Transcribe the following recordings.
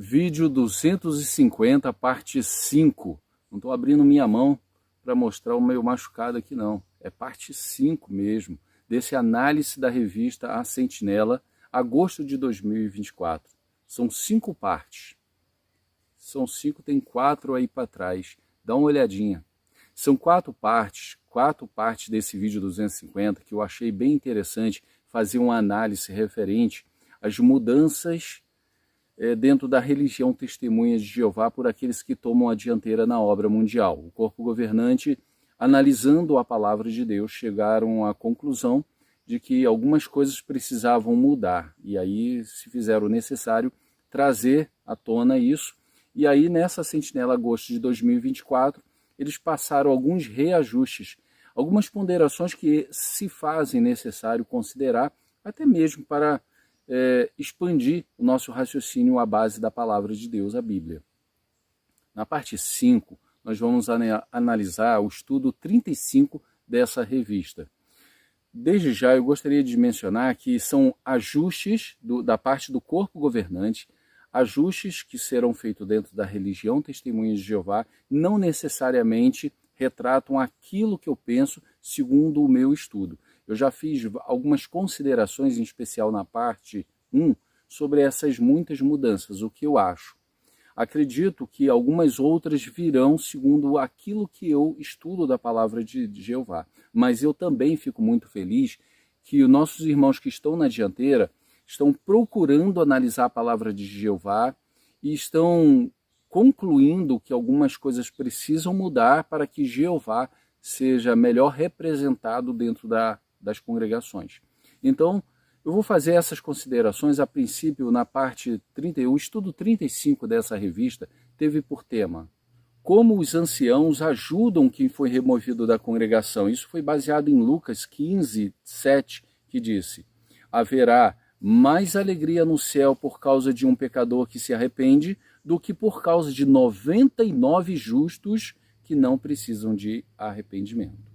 Vídeo 250, parte 5. Não estou abrindo minha mão para mostrar o meu machucado aqui não. É parte 5 mesmo, desse análise da revista A Sentinela, agosto de 2024. São 5 partes. São 5, tem 4 aí para trás. Dá uma olhadinha. São 4 partes desse vídeo 250 que eu achei bem interessante fazer uma análise referente às mudanças dentro da religião Testemunha de Jeová por aqueles que tomam a dianteira na obra mundial. O corpo governante, analisando a palavra de Deus, chegaram à conclusão de que algumas coisas precisavam mudar, e aí se fizeram o necessário trazer à tona isso, e aí nessa Sentinela agosto de 2024, eles passaram alguns reajustes, algumas ponderações que se fazem necessário considerar, até mesmo para expandir o nosso raciocínio à base da palavra de Deus, a Bíblia. Na parte 5, nós vamos analisar o estudo 35 dessa revista. Desde já, eu gostaria de mencionar que são ajustes da parte do corpo governante, ajustes que serão feitos dentro da religião Testemunha de Jeová, não necessariamente retratam aquilo que eu penso segundo o meu estudo. Eu já fiz algumas considerações, em especial na parte 1, sobre essas muitas mudanças, o que eu acho. Acredito que algumas outras virão segundo aquilo que eu estudo da palavra de Jeová. Mas eu também fico muito feliz que os nossos irmãos que estão na dianteira estão procurando analisar a palavra de Jeová e estão concluindo que algumas coisas precisam mudar para que Jeová seja melhor representado dentro das congregações. Então, eu vou fazer essas considerações a princípio na parte 30, o estudo 35 dessa revista teve por tema como os anciãos ajudam quem foi removido da congregação. Isso foi baseado em Lucas 15, 7, que disse: haverá mais alegria no céu por causa de um pecador que se arrepende do que por causa de 99 justos que não precisam de arrependimento.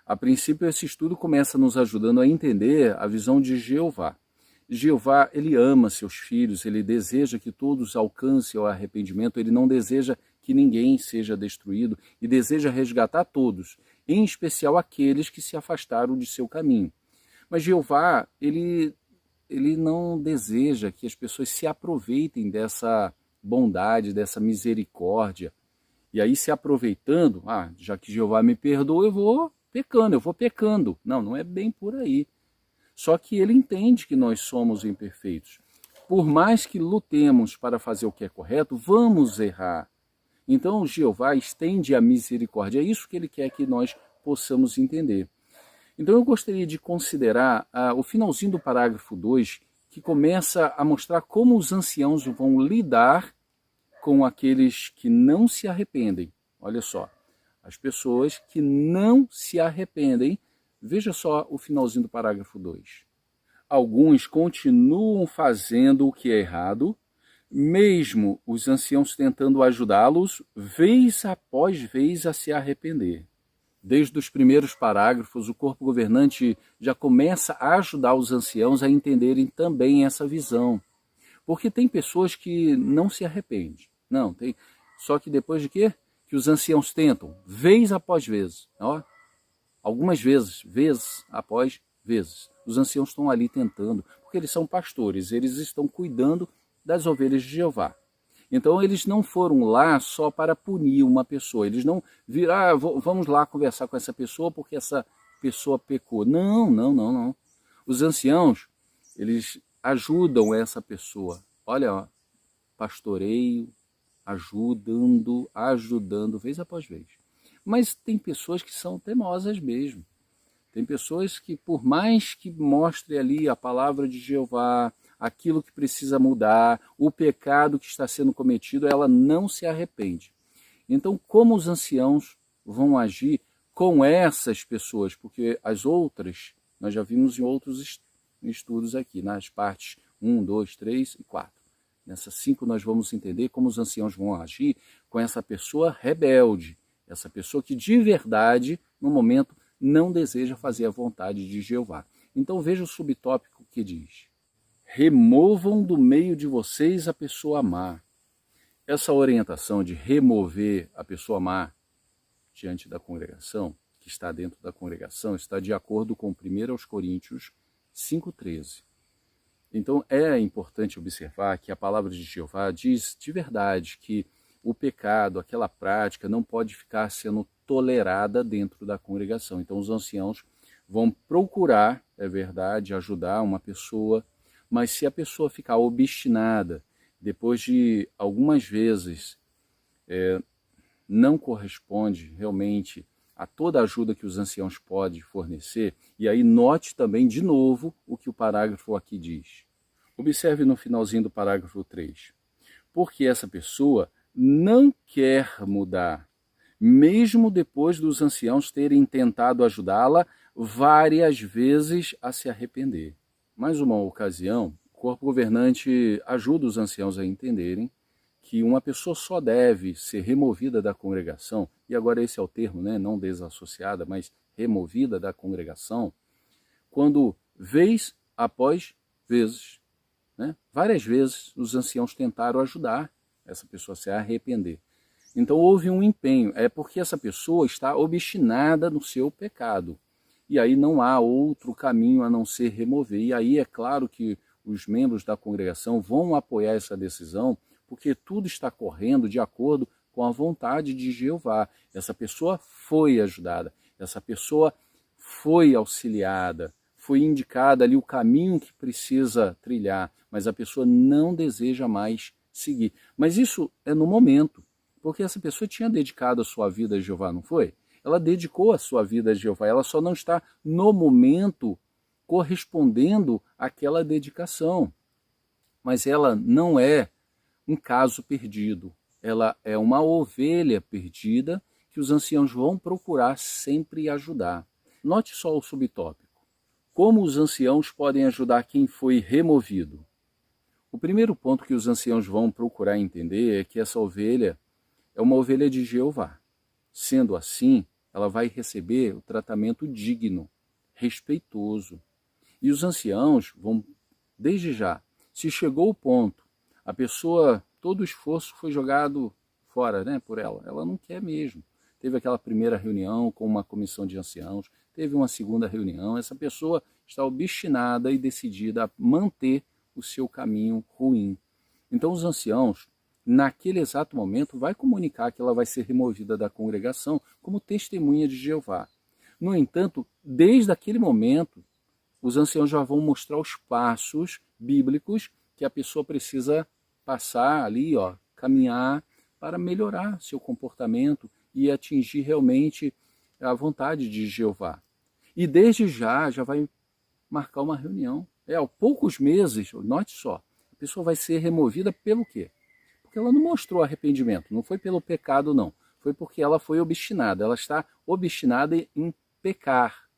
A princípio, esse estudo começa nos ajudando a entender a visão de Jeová. Jeová, ele ama seus filhos, ele deseja que todos alcancem o arrependimento, ele não deseja que ninguém seja destruído e deseja resgatar todos, em especial aqueles que se afastaram de seu caminho. Mas Jeová, ele não deseja que as pessoas se aproveitem dessa bondade, dessa misericórdia. E aí, se aproveitando, já que Jeová me perdoa, eu vou pecando. Não é bem por aí. Só que ele entende que nós somos imperfeitos. Por mais que lutemos para fazer o que é correto, vamos errar. Então, Jeová estende a misericórdia. É isso que ele quer que nós possamos entender. Então, eu gostaria de considerar o finalzinho do parágrafo 2, que começa a mostrar como os anciãos vão lidar com aqueles que não se arrependem. Olha só. As pessoas que não se arrependem, veja só o finalzinho do parágrafo 2. Alguns continuam fazendo o que é errado, mesmo os anciãos tentando ajudá-los, vez após vez, a se arrepender. Desde os primeiros parágrafos, o corpo governante já começa a ajudar os anciãos a entenderem também essa visão. Porque tem pessoas que não se arrependem. Não, tem. Só que depois de quê? Que os anciãos tentam, vez após vez, algumas vezes, vez após vezes. Os anciãos estão ali tentando, porque eles são pastores, eles estão cuidando das ovelhas de Jeová. Então eles não foram lá só para punir uma pessoa, eles não viram, vamos lá conversar com essa pessoa porque essa pessoa pecou. Não. Os anciãos, eles ajudam essa pessoa. Olha, pastoreio, ajudando, vez após vez. Mas tem pessoas que são teimosas mesmo. Tem pessoas que, por mais que mostre ali a palavra de Jeová, aquilo que precisa mudar, o pecado que está sendo cometido, ela não se arrepende. Então, como os anciãos vão agir com essas pessoas? Porque as outras, nós já vimos em outros estudos aqui, nas partes 1, 2, 3 e 4. Nessa 5 nós vamos entender como os anciãos vão agir com essa pessoa rebelde, essa pessoa que de verdade, no momento, não deseja fazer a vontade de Jeová. Então veja o subtópico que diz: removam do meio de vocês a pessoa má. Essa orientação de remover a pessoa má diante da congregação, que está dentro da congregação, está de acordo com 1 Coríntios 5,13. Então é importante observar que a palavra de Jeová diz de verdade que o pecado, aquela prática, não pode ficar sendo tolerada dentro da congregação. Então os anciãos vão procurar, é verdade, ajudar uma pessoa, mas se a pessoa ficar obstinada, depois de algumas vezes não corresponde realmente a toda a ajuda que os anciãos podem fornecer, e aí note também de novo o que o parágrafo aqui diz. Observe no finalzinho do parágrafo 3. Porque essa pessoa não quer mudar, mesmo depois dos anciãos terem tentado ajudá-la várias vezes a se arrepender. Mais uma ocasião, o corpo governante ajuda os anciãos a entenderem que uma pessoa só deve ser removida da congregação, e agora esse é o termo, né? Não desassociada, mas removida da congregação, quando vez após vezes, né? Várias vezes os anciãos tentaram ajudar essa pessoa a se arrepender. Então houve um empenho, é porque essa pessoa está obstinada no seu pecado. E aí não há outro caminho a não ser remover. E aí é claro que os membros da congregação vão apoiar essa decisão, porque tudo está correndo de acordo com a vontade de Jeová. Essa pessoa foi ajudada, essa pessoa foi auxiliada, foi indicada ali o caminho que precisa trilhar, mas a pessoa não deseja mais seguir. Mas isso é no momento, porque essa pessoa tinha dedicado a sua vida a Jeová, não foi? Ela dedicou a sua vida a Jeová, ela só não está no momento correspondendo àquela dedicação. Mas ela não é um caso perdido, ela é uma ovelha perdida que os anciãos vão procurar sempre ajudar. Note só o subtópico. Como os anciãos podem ajudar quem foi removido? O primeiro ponto que os anciãos vão procurar entender é que essa ovelha é uma ovelha de Jeová. Sendo assim, ela vai receber o tratamento digno, respeitoso. E os anciãos vão, desde já, se chegou o ponto, a pessoa, todo o esforço foi jogado fora, né, por ela. Ela não quer mesmo. Teve aquela primeira reunião com uma comissão de anciãos, teve uma segunda reunião, essa pessoa está obstinada e decidida a manter o seu caminho ruim. Então os anciãos, naquele exato momento, vai comunicar que ela vai ser removida da congregação como testemunha de Jeová. No entanto, desde aquele momento, os anciãos já vão mostrar os passos bíblicos que a pessoa precisa passar ali, caminhar para melhorar seu comportamento e atingir realmente a vontade de Jeová. E desde já vai marcar uma reunião. Há poucos meses, note só, a pessoa vai ser removida pelo quê? Porque ela não mostrou arrependimento, não foi pelo pecado não, foi porque ela foi obstinada, ela está obstinada em pecar.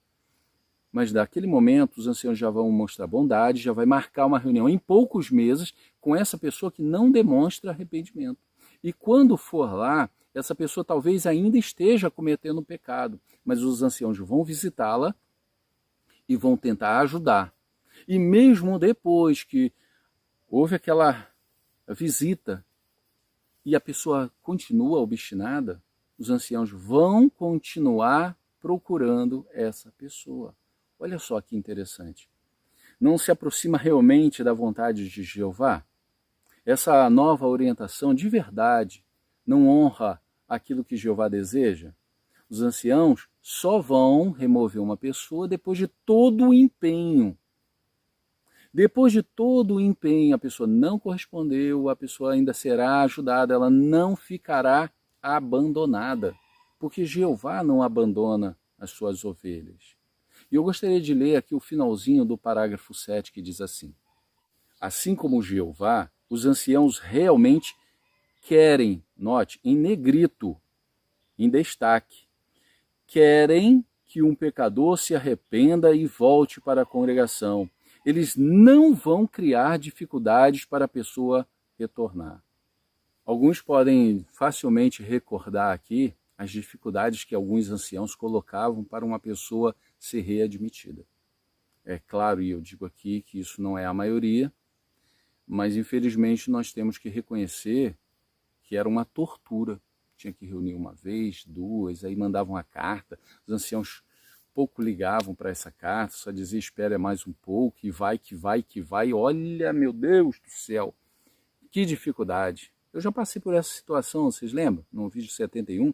Mas daquele momento os anciãos já vão mostrar bondade, já vai marcar uma reunião em poucos meses com essa pessoa que não demonstra arrependimento. E quando for lá, essa pessoa talvez ainda esteja cometendo pecado, mas os anciãos vão visitá-la e vão tentar ajudar. E mesmo depois que houve aquela visita e a pessoa continua obstinada, os anciãos vão continuar procurando essa pessoa. Olha só que interessante. Não se aproxima realmente da vontade de Jeová? Essa nova orientação de verdade não honra aquilo que Jeová deseja? Os anciãos só vão remover uma pessoa depois de todo o empenho. Depois de todo o empenho, a pessoa não correspondeu, a pessoa ainda será ajudada, ela não ficará abandonada, porque Jeová não abandona as suas ovelhas. E eu gostaria de ler aqui o finalzinho do parágrafo 7, que diz assim: assim como Jeová, os anciãos realmente querem, note, em negrito, em destaque, querem que um pecador se arrependa e volte para a congregação. Eles não vão criar dificuldades para a pessoa retornar. Alguns podem facilmente recordar aqui as dificuldades que alguns anciãos colocavam para uma pessoa ser readmitida. É claro, e eu digo aqui que isso não é a maioria, Mas infelizmente nós temos que reconhecer que era uma tortura. Tinha que reunir uma vez, duas, aí mandavam a carta, os anciãos pouco ligavam para essa carta, só dizia espera mais um pouco, e vai, que vai, que vai. Olha, meu Deus do céu, que dificuldade. Eu já passei por essa situação, vocês lembram? No vídeo 71,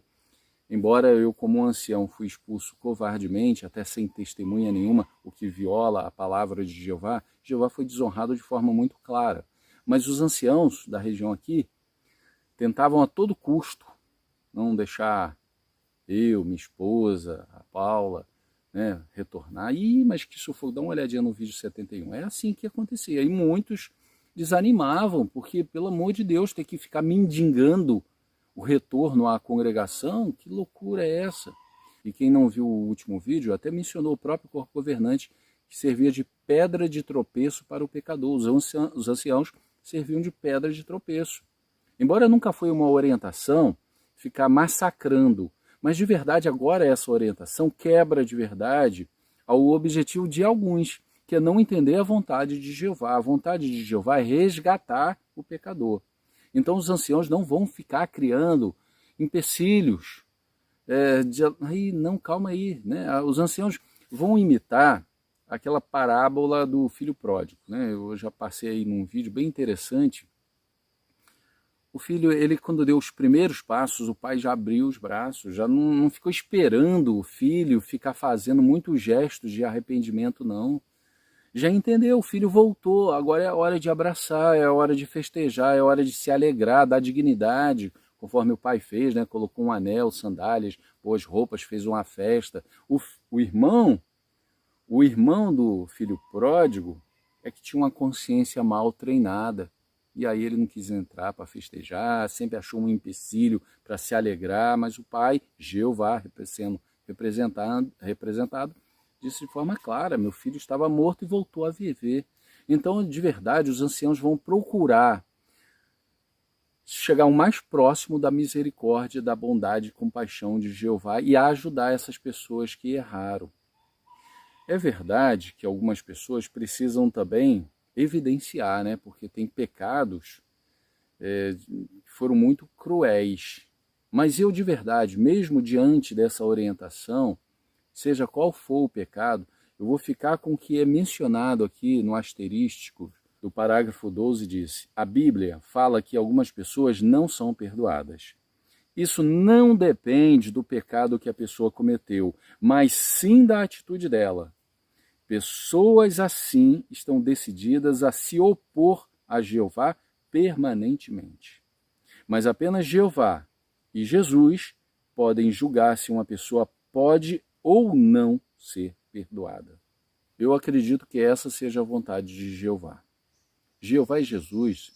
embora eu como ancião fui expulso covardemente, até sem testemunha nenhuma, o que viola a palavra de Jeová, Jeová foi desonrado de forma muito clara. Mas os anciãos da região aqui tentavam a todo custo não deixar eu, minha esposa, a Paula, né, retornar. Mas que sufoco, dá uma olhadinha no vídeo 71. É assim que acontecia. E muitos desanimavam, porque, pelo amor de Deus, ter que ficar mendigando o retorno à congregação, que loucura é essa? E quem não viu o último vídeo, até mencionou o próprio corpo governante, que servia de pedra de tropeço para o pecador. Os anciãos serviam de pedra de tropeço. Embora nunca foi uma orientação ficar massacrando, mas de verdade agora essa orientação quebra de verdade ao objetivo de alguns, que é não entender a vontade de Jeová. A vontade de Jeová é resgatar o pecador. Então os anciãos não vão ficar criando empecilhos. Não, calma aí. Né? Os anciãos vão imitar aquela parábola do filho pródigo. Né? Eu já passei aí num vídeo bem interessante. O filho, ele quando deu os primeiros passos, o pai já abriu os braços, já não ficou esperando o filho ficar fazendo muitos gestos de arrependimento, não. Já entendeu, o filho voltou, agora é a hora de abraçar, é a hora de festejar, é a hora de se alegrar, dar dignidade, conforme o pai fez, né? Colocou um anel, sandálias, pôs roupas, fez uma festa. O irmão do filho pródigo é que tinha uma consciência mal treinada. E aí ele não quis entrar para festejar, sempre achou um empecilho para se alegrar, mas o pai, Jeová, sendo representado, disse de forma clara, meu filho estava morto e voltou a viver. Então, de verdade, os anciãos vão procurar chegar o mais próximo da misericórdia, da bondade e compaixão de Jeová e ajudar essas pessoas que erraram. É verdade que algumas pessoas precisam também evidenciar, né? Porque tem pecados que foram muito cruéis. Mas eu de verdade, mesmo diante dessa orientação, seja qual for o pecado, eu vou ficar com o que é mencionado aqui no asterístico do parágrafo 12, diz: a Bíblia fala que algumas pessoas não são perdoadas. Isso não depende do pecado que a pessoa cometeu, mas sim da atitude dela. Pessoas assim estão decididas a se opor a Jeová permanentemente. Mas apenas Jeová e Jesus podem julgar se uma pessoa pode ou não ser perdoada. Eu acredito que essa seja a vontade de Jeová. Jeová e Jesus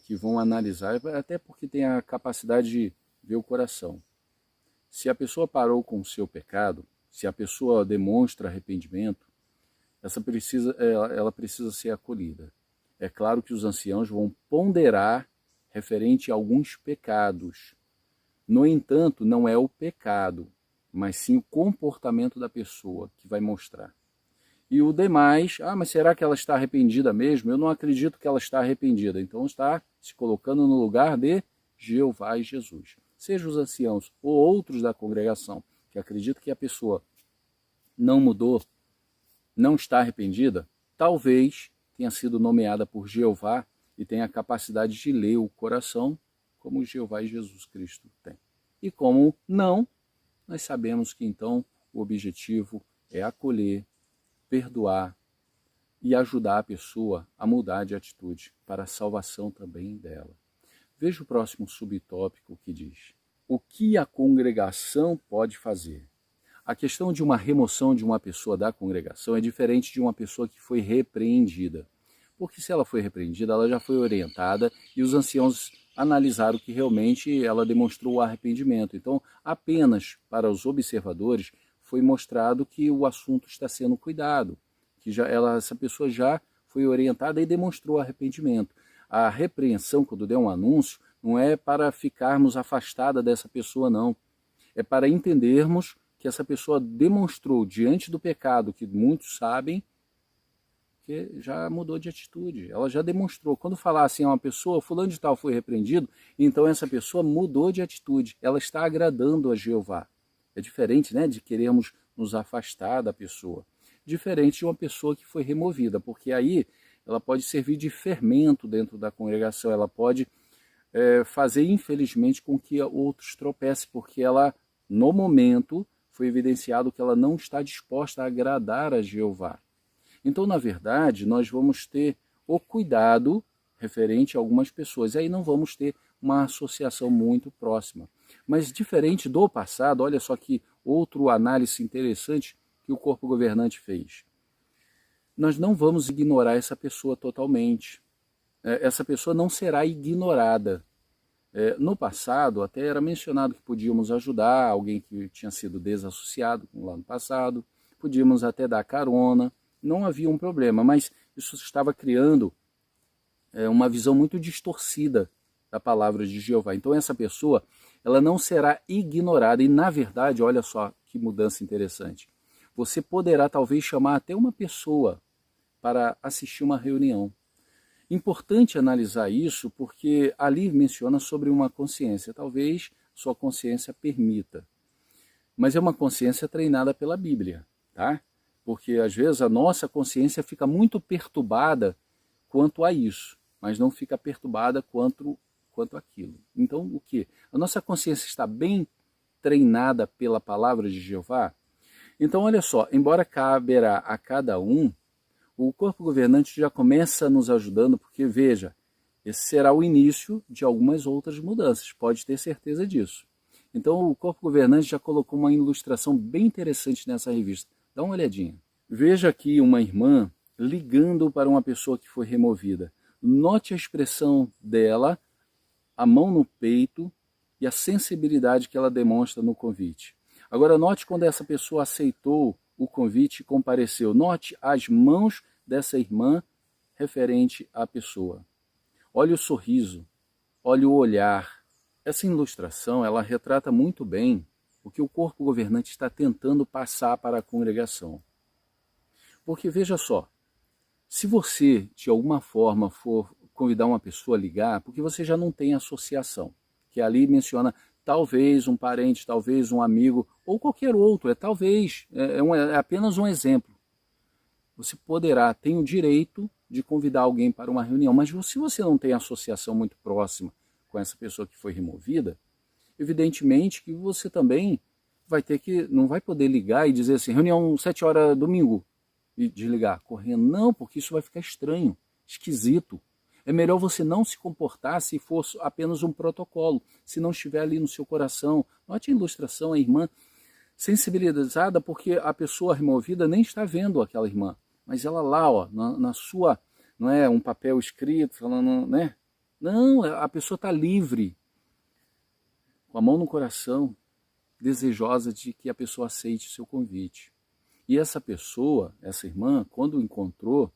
que vão analisar, até porque tem a capacidade de ver o coração. Se a pessoa parou com o seu pecado, se a pessoa demonstra arrependimento, ela precisa ser acolhida. É claro que os anciãos vão ponderar referente a alguns pecados. No entanto, não é o pecado, mas sim o comportamento da pessoa que vai mostrar. E o demais, mas será que ela está arrependida mesmo? Eu não acredito que ela está arrependida. Então está se colocando no lugar de Jeová e Jesus. Seja os anciãos ou outros da congregação que acreditam que a pessoa não mudou, não está arrependida, talvez tenha sido nomeada por Jeová e tenha a capacidade de ler o coração como Jeová e Jesus Cristo têm. E como não, nós sabemos que então o objetivo é acolher, perdoar e ajudar a pessoa a mudar de atitude para a salvação também dela. Veja o próximo subtópico que diz: o que a congregação pode fazer? A questão de uma remoção de uma pessoa da congregação é diferente de uma pessoa que foi repreendida. Porque se ela foi repreendida, ela já foi orientada e os anciãos analisaram que realmente ela demonstrou arrependimento. Então, apenas para os observadores foi mostrado que o assunto está sendo cuidado, que essa pessoa já foi orientada e demonstrou arrependimento. A repreensão, quando der um anúncio, não é para ficarmos afastada dessa pessoa, não. É para entendermos que essa pessoa demonstrou diante do pecado que muitos sabem porque já mudou de atitude, ela já demonstrou. Quando falar assim a uma pessoa, fulano de tal foi repreendido, então essa pessoa mudou de atitude, ela está agradando a Jeová. É diferente, né, de queremos nos afastar da pessoa. Diferente de uma pessoa que foi removida, porque aí ela pode servir de fermento dentro da congregação, ela pode fazer, infelizmente, com que outros tropecem, porque ela, no momento, foi evidenciado que ela não está disposta a agradar a Jeová. Então, na verdade, nós vamos ter o cuidado referente a algumas pessoas, e aí não vamos ter uma associação muito próxima. Mas diferente do passado, olha só que outro análise interessante que o corpo governante fez. Nós não vamos ignorar essa pessoa totalmente. Essa pessoa não será ignorada. No passado, até era mencionado que podíamos ajudar alguém que tinha sido desassociado lá no passado, podíamos até dar carona, não havia um problema, mas isso estava criando uma visão muito distorcida da palavra de Jeová. Então essa pessoa, ela não será ignorada, e na verdade, olha só que mudança interessante, você poderá talvez chamar até uma pessoa para assistir uma reunião. Importante analisar isso porque ali menciona sobre uma consciência. Talvez sua consciência permita. Mas é uma consciência treinada pela Bíblia, tá? Porque às vezes a nossa consciência fica muito perturbada quanto a isso, mas não fica perturbada quanto aquilo. Então o que? A nossa consciência está bem treinada pela palavra de Jeová? Então olha só, embora caberá a cada um, o corpo governante já começa nos ajudando, porque veja, esse será o início de algumas outras mudanças, pode ter certeza disso. Então o corpo governante já colocou uma ilustração bem interessante nessa revista. Dá uma olhadinha. Veja aqui uma irmã ligando para uma pessoa que foi removida. Note a expressão dela, a mão no peito e a sensibilidade que ela demonstra no convite. Agora note quando essa pessoa aceitou o convite e compareceu. Note as mãos dessa irmã referente à pessoa. Olhe o sorriso, olhe o olhar. Essa ilustração, ela retrata muito bem o que o corpo governante está tentando passar para a congregação. Porque veja só, se você de alguma forma for convidar uma pessoa a ligar, porque você já não tem associação, que ali menciona talvez um parente, talvez um amigo, ou qualquer outro, é apenas um exemplo. Você poderá, tem o direito de convidar alguém para uma reunião, mas se você não tem associação muito próxima com essa pessoa que foi removida, evidentemente que você também vai ter que, não vai poder ligar e dizer assim, reunião 7 horas domingo, e desligar correndo. Não, porque isso vai ficar estranho, esquisito. É melhor você não se comportar se for apenas um protocolo, se não estiver ali no seu coração. Note a ilustração, a irmã sensibilizada, porque a pessoa removida nem está vendo aquela irmã, mas ela lá, ó, na sua, não é um papel escrito, falando, né? Não, a pessoa está livre, com a mão no coração, desejosa de que a pessoa aceite o seu convite. E essa pessoa, essa irmã, quando encontrou,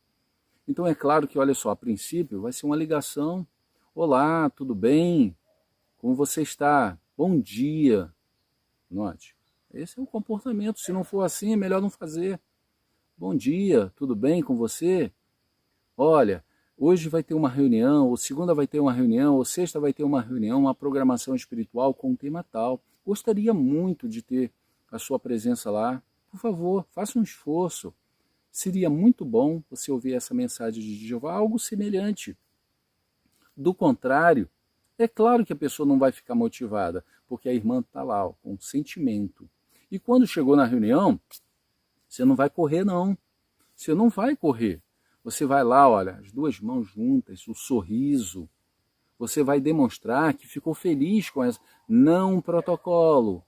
então é claro que, olha só, a princípio vai ser uma ligação. Olá, tudo bem? Como você está? Bom dia. Note, esse é o comportamento. Se não for assim, é melhor não fazer. Bom dia, tudo bem com você? Olha, hoje vai ter uma reunião, ou segunda vai ter uma reunião, ou sexta vai ter uma reunião, uma programação espiritual com um tema tal. Gostaria muito de ter a sua presença lá. Por favor, faça um esforço. Seria muito bom você ouvir essa mensagem de Jeová, algo semelhante. Do contrário, é claro que a pessoa não vai ficar motivada, porque a irmã está lá, ó, com sentimento. E quando chegou na reunião, você não vai correr não. Você não vai correr. Você vai lá, olha, as duas mãos juntas, o sorriso. Você vai demonstrar que ficou feliz com essa. Não um protocolo.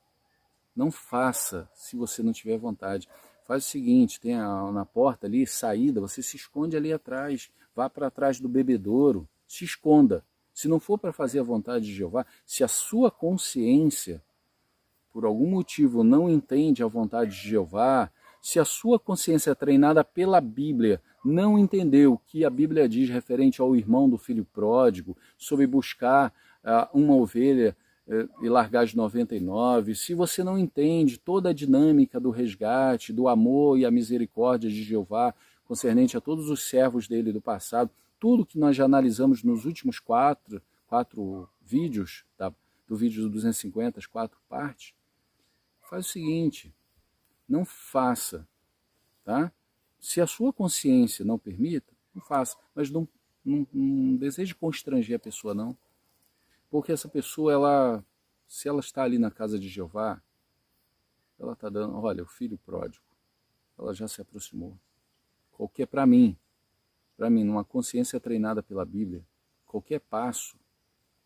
Não faça se você não tiver vontade. Faz o seguinte, tem na porta ali, saída, você se esconde ali atrás, vá para trás do bebedouro, se esconda. Se não for para fazer a vontade de Jeová, se a sua consciência, por algum motivo, não entende a vontade de Jeová, se a sua consciência treinada pela Bíblia não entendeu o que a Bíblia diz referente ao irmão do filho pródigo, sobre buscar uma ovelha e largar as 99, se você não entende toda a dinâmica do resgate, do amor e a misericórdia de Jeová concernente a todos os servos dele do passado, tudo que nós já analisamos nos últimos quatro vídeos, do vídeo do 250, as 4 partes, faz o seguinte, não faça, tá? Se a sua consciência não permita, não faça, mas não deseje constranger a pessoa, não. Porque essa pessoa, se ela está ali na casa de Jeová, ela está dando, olha, o filho pródigo, ela já se aproximou. Para mim, numa consciência treinada pela Bíblia, qualquer passo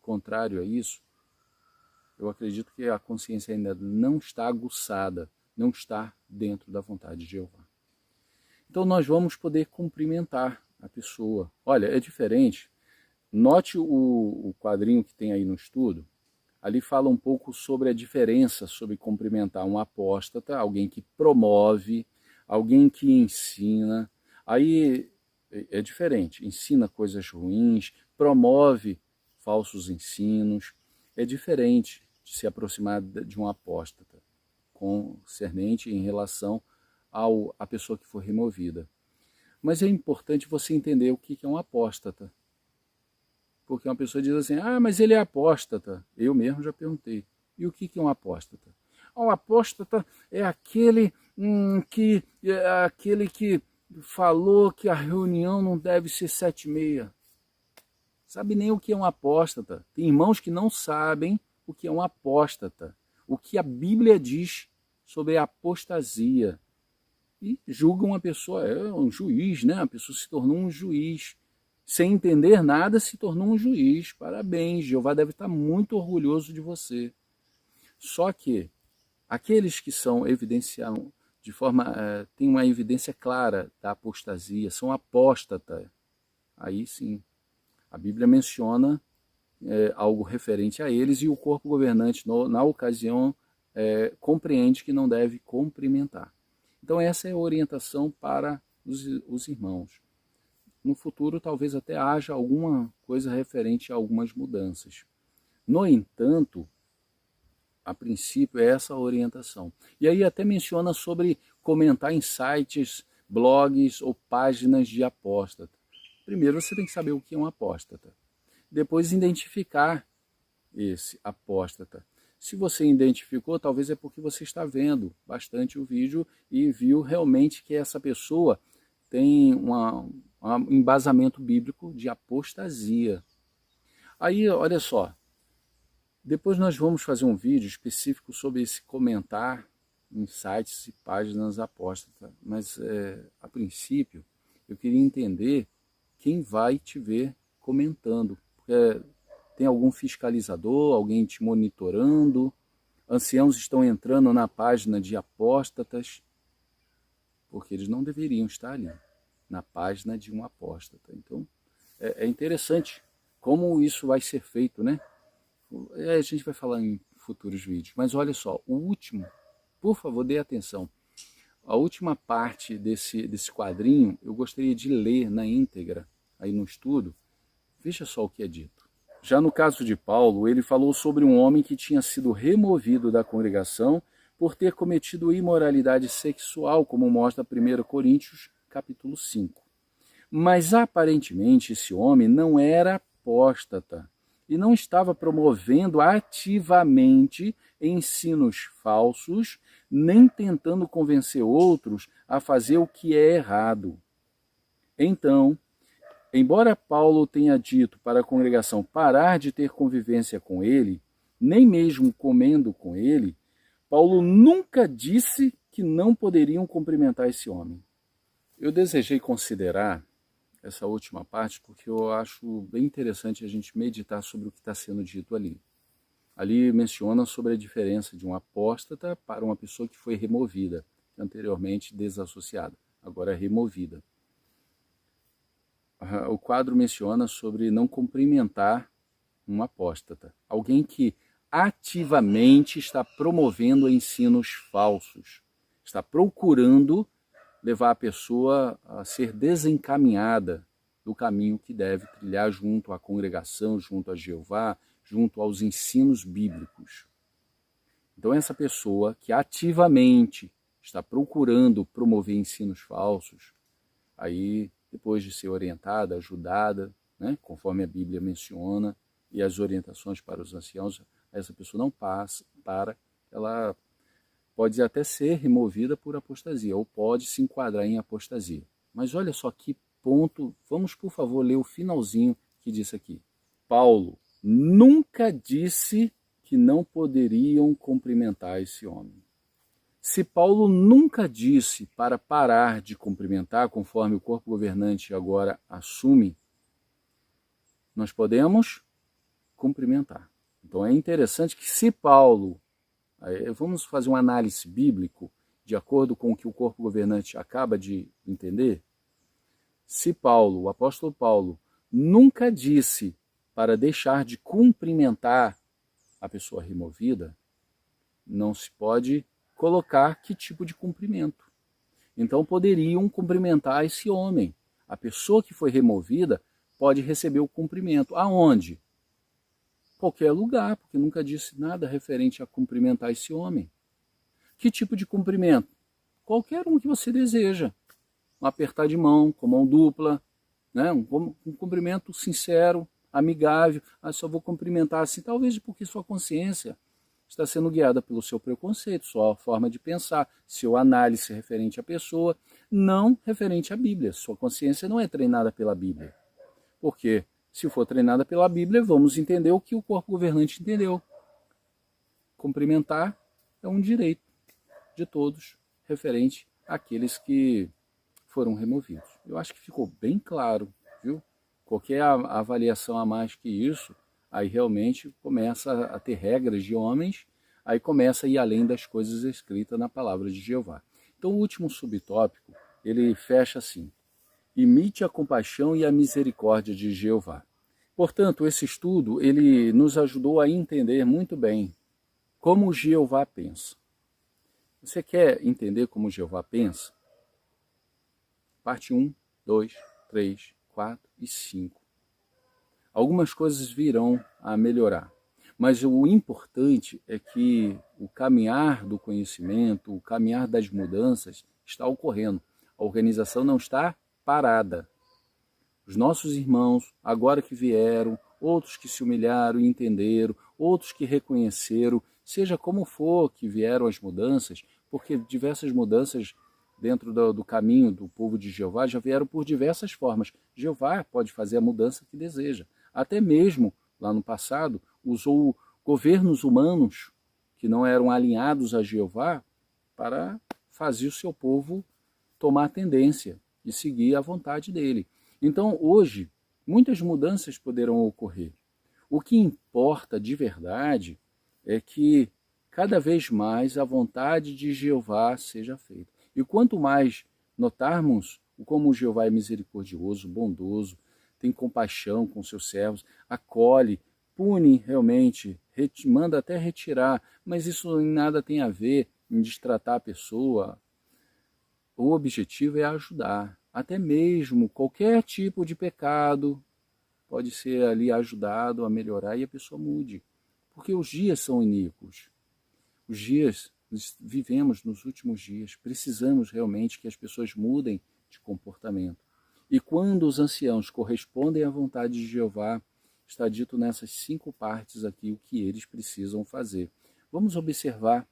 contrário a isso, eu acredito que a consciência ainda não está aguçada, não está dentro da vontade de Jeová. Então nós vamos poder cumprimentar a pessoa. Olha, é diferente. Note o quadrinho que tem aí no estudo. Ali fala um pouco sobre a diferença sobre cumprimentar um apóstata, alguém que promove, alguém que ensina. Aí é diferente, ensina coisas ruins, promove falsos ensinos. É diferente de se aproximar de um apóstata, concernente em relação à pessoa que foi removida. Mas é importante você entender o que é um apóstata. Porque uma pessoa diz assim, mas ele é apóstata. Eu mesmo já perguntei. E o que é um apóstata? Um apóstata é aquele que falou que a reunião não deve ser 7h30. Sabe nem o que é um apóstata. Tem irmãos que não sabem o que é um apóstata. O que a Bíblia diz sobre a apostasia. E julgam uma pessoa, é um juiz, né? A pessoa se tornou um juiz. Sem entender nada, se tornou um juiz. Parabéns, Jeová deve estar muito orgulhoso de você. Só que aqueles que evidenciaram de forma, tem uma evidência clara da apostasia, são apóstatas. Aí sim, a Bíblia menciona algo referente a eles e o corpo governante, na ocasião, compreende que não deve cumprimentar. Então essa é a orientação para os irmãos. No futuro talvez até haja alguma coisa referente a algumas mudanças. No entanto, a princípio é essa a orientação. E aí até menciona sobre comentar em sites, blogs ou páginas de apóstata. Primeiro você tem que saber o que é um apóstata. Depois identificar esse apóstata. Se você identificou, talvez é porque você está vendo bastante o vídeo e viu realmente que essa pessoa tem um embasamento bíblico de apostasia. Aí, olha só, depois nós vamos fazer um vídeo específico sobre esse comentar em sites e páginas apóstatas, mas a princípio eu queria entender quem vai te ver comentando, porque tem algum fiscalizador, alguém te monitorando, anciãos estão entrando na página de apóstatas, porque eles não deveriam estar ali, na página de um apóstata. Então, é interessante como isso vai ser feito, né? A gente vai falar em futuros vídeos, mas olha só, o último, por favor, dê atenção. A última parte desse quadrinho, eu gostaria de ler na íntegra, aí no estudo. Veja só o que é dito. Já no caso de Paulo, ele falou sobre um homem que tinha sido removido da congregação por ter cometido imoralidade sexual, como mostra 1 Coríntios, capítulo 5. Mas aparentemente esse homem não era apóstata e não estava promovendo ativamente ensinos falsos, nem tentando convencer outros a fazer o que é errado. Então, embora Paulo tenha dito para a congregação parar de ter convivência com ele, nem mesmo comendo com ele, Paulo nunca disse que não poderiam cumprimentar esse homem. Eu desejei considerar essa última parte porque eu acho bem interessante a gente meditar sobre o que está sendo dito ali. Ali menciona sobre a diferença de um apóstata para uma pessoa que foi removida, anteriormente desassociada, agora removida. O quadro menciona sobre não cumprimentar um apóstata, alguém que ativamente está promovendo ensinos falsos, está procurando levar a pessoa a ser desencaminhada do caminho que deve trilhar junto à congregação, junto a Jeová, junto aos ensinos bíblicos. Então essa pessoa que ativamente está procurando promover ensinos falsos, Aí, depois de ser orientada, ajudada, né, conforme a Bíblia menciona, e as orientações para os anciãos, essa pessoa não passa para, ela pode até ser removida por apostasia, ou pode se enquadrar em apostasia. Mas olha só que ponto, vamos por favor ler o finalzinho que diz aqui. Paulo nunca disse que não poderiam cumprimentar esse homem. Se Paulo nunca disse para parar de cumprimentar, conforme o corpo governante agora assume, nós podemos cumprimentar. Então é interessante que se Paulo, vamos fazer uma análise bíblico, de acordo com o que o corpo governante acaba de entender, se Paulo, o apóstolo Paulo, nunca disse para deixar de cumprimentar a pessoa removida, não se pode colocar que tipo de cumprimento. Então poderiam cumprimentar esse homem. A pessoa que foi removida pode receber o cumprimento. Aonde? Qualquer lugar, porque nunca disse nada referente a cumprimentar esse homem. Que tipo de cumprimento? Qualquer um que você deseja. Um apertar de mão, com mão dupla, né? um cumprimento sincero, amigável. Só vou cumprimentar assim, talvez porque sua consciência está sendo guiada pelo seu preconceito, sua forma de pensar, seu análise referente à pessoa, não referente à Bíblia. Sua consciência não é treinada pela Bíblia. Porque se for treinada pela Bíblia, vamos entender o que o corpo governante entendeu. Cumprimentar é um direito de todos, referente àqueles que foram removidos. Eu acho que ficou bem claro, viu? Qualquer avaliação a mais que isso, aí realmente começa a ter regras de homens, aí começa a ir além das coisas escritas na palavra de Jeová. Então o último subtópico, ele fecha assim: imite a compaixão e a misericórdia de Jeová. Portanto, esse estudo, ele nos ajudou a entender muito bem como Jeová pensa. Você quer entender como Jeová pensa? Parte 1, 2, 3, 4 e 5. Algumas coisas virão a melhorar, mas o importante é que o caminhar do conhecimento, o caminhar das mudanças está ocorrendo. A organização não está parada. Os nossos irmãos, agora que vieram, outros que se humilharam e entenderam, outros que reconheceram, seja como for que vieram as mudanças, porque diversas mudanças dentro do caminho do povo de Jeová já vieram por diversas formas. Jeová pode fazer a mudança que deseja. Até mesmo, lá no passado, usou governos humanos que não eram alinhados a Jeová para fazer o seu povo tomar tendência e seguir a vontade dele. Então, hoje, muitas mudanças poderão ocorrer. O que importa de verdade é que cada vez mais a vontade de Jeová seja feita. E quanto mais notarmos como Jeová é misericordioso, bondoso, tem compaixão com seus servos, acolhe, pune realmente, manda até retirar, mas isso em nada tem a ver em destratar a pessoa. O objetivo é ajudar. Até mesmo qualquer tipo de pecado pode ser ali ajudado a melhorar e a pessoa mude. Porque os dias são iníquos. Os dias, nós vivemos nos últimos dias, precisamos realmente que as pessoas mudem de comportamento. E quando os anciãos correspondem à vontade de Jeová, está dito nessas 5 partes aqui o que eles precisam fazer. Vamos observar,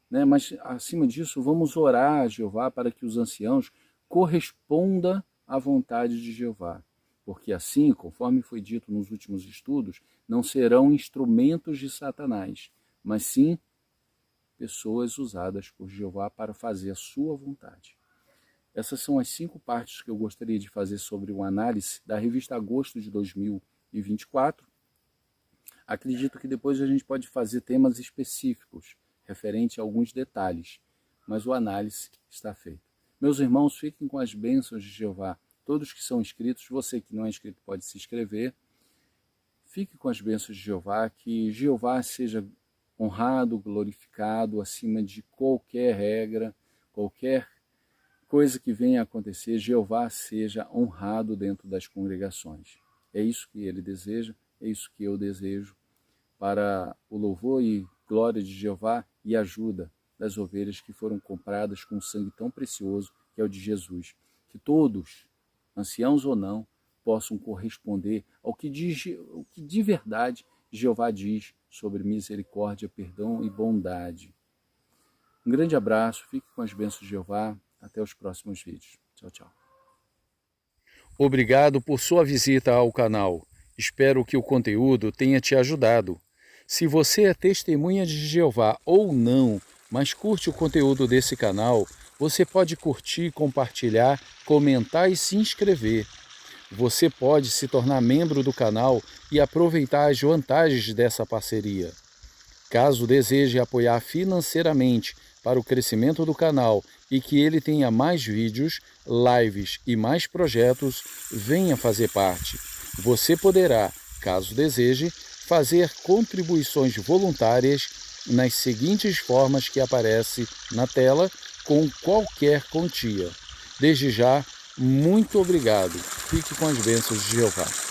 né? Mas acima disso, vamos orar a Jeová para que os anciãos correspondam à vontade de Jeová. Porque assim, conforme foi dito nos últimos estudos, não serão instrumentos de Satanás, mas sim pessoas usadas por Jeová para fazer a sua vontade. Essas são as 5 partes que eu gostaria de fazer sobre uma análise da revista Agosto de 2024. Acredito que depois a gente pode fazer temas específicos, referente a alguns detalhes, mas o análise está feito. Meus irmãos, fiquem com as bênçãos de Jeová. Todos que são inscritos, você que não é inscrito pode se inscrever. Fique com as bênçãos de Jeová, que Jeová seja honrado, glorificado acima de qualquer regra, qualquer coisa que venha a acontecer, Jeová seja honrado dentro das congregações. É isso que ele deseja, é isso que eu desejo, para o louvor e glória de Jeová e ajuda das ovelhas que foram compradas com um sangue tão precioso, que é o de Jesus. Que todos anciãos ou não, possam corresponder ao que de verdade Jeová diz sobre misericórdia, perdão e bondade. Um grande abraço, fique com as bênçãos de Jeová, até os próximos vídeos. Tchau, tchau. Obrigado por sua visita ao canal. Espero que o conteúdo tenha te ajudado. Se você é testemunha de Jeová ou não, mas curte o conteúdo desse canal, você pode curtir, compartilhar, comentar e se inscrever. Você pode se tornar membro do canal e aproveitar as vantagens dessa parceria. Caso deseje apoiar financeiramente para o crescimento do canal e que ele tenha mais vídeos, lives e mais projetos, venha fazer parte. Você poderá, caso deseje, fazer contribuições voluntárias nas seguintes formas que aparecem na tela com qualquer quantia. Desde já, muito obrigado. Fique com as bênçãos de Jeová.